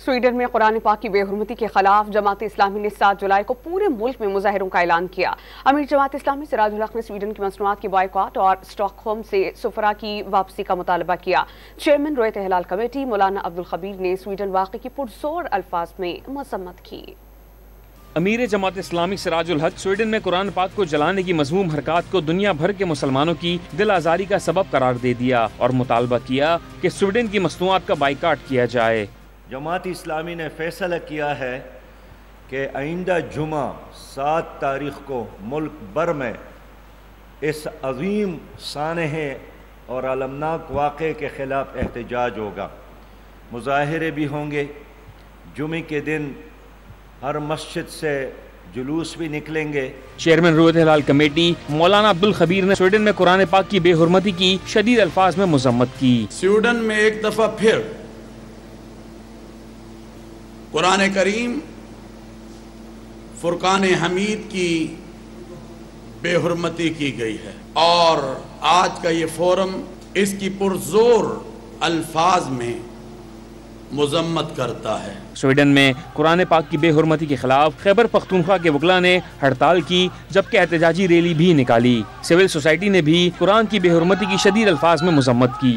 Sweden میں قرآن پاک کی بے حرمتی کے خلاف جماعت اسلامی نے 7 جولائی کو پورے ملک میں مظاہروں کا اعلان کیا۔ امیر جماعت اسلامی سراج الحق نے سویڈن کی مصنوعات کی بائیکاٹ اور اسٹاک ہوم سے سفراء کی واپسی کا مطالبہ کیا۔ چیئرمین رویت ہلال کمیٹی مولانا عبدالخبیر نے سویڈن واقعے کی پرزور الفاظ میں مذمت کی۔ امیر جماعت اسلامی سراج الحق سویڈن میں قرآن پاک کو جلانے کی مذموم حرکات کو دنیا بھر کے مسلمانوں کی دل آزاری کا سبب قرار دے دیا اور مطالبہ کیا کہ سویڈن کی مصنوعات کا بائیکاٹ کیا جائے۔ جماعت اسلامی نے فیصلہ کیا ہے کہ آئندہ جمعہ 7 تاریخ کو ملک بھر میں اس عظیم سانحے اور المناک واقعے کے خلاف احتجاج ہوگا، مظاہرے بھی ہوں گے۔ جمعے کے دن ہر مسجد سے جلوس بھی نکلیں گے۔ چیئرمین رویت ہلال کمیٹی مولانا عبدالخبیر نے سویڈن میں قرآن پاک کی بے حرمتی کی شدید الفاظ میں مذمت کی۔ سویڈن میں ایک دفعہ پھر قرآن کریم فرقان حمید کی بے حرمتی کی گئی ہے اور آج کا یہ فورم اس کی پرزور الفاظ میں مذمت کرتا ہے۔ سویڈن میں قرآن پاک کی بے حرمتی کے خلاف خیبر پختونخوا کے وکلاء نے ہڑتال کی، جبکہ احتجاجی ریلی بھی نکالی۔ سول سوسائٹی نے بھی قرآن کی بے حرمتی کی شدید الفاظ میں مذمت کی۔